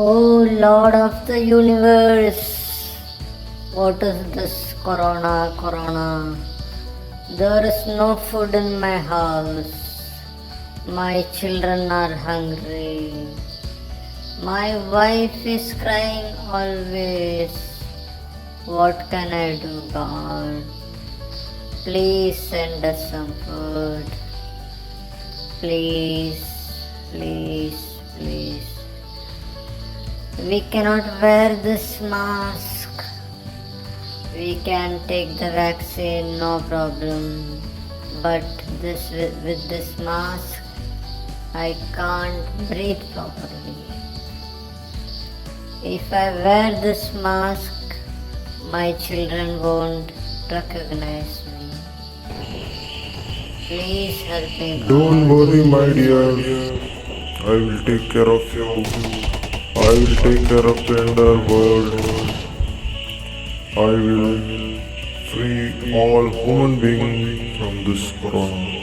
Oh Lord of the universe, what is this corona? There is no food in my house. My children are hungry. My wife is crying always. What can I do, God? Please send us some food. Please. We cannot wear this mask. We can take the vaccine, no problem. But with this mask, I can't breathe properly. If I wear this mask, my children won't recognize me. Please help me, God. Don't worry, my dear. I will take care of you. I will take care of the entire world. I will free all human beings from this corona.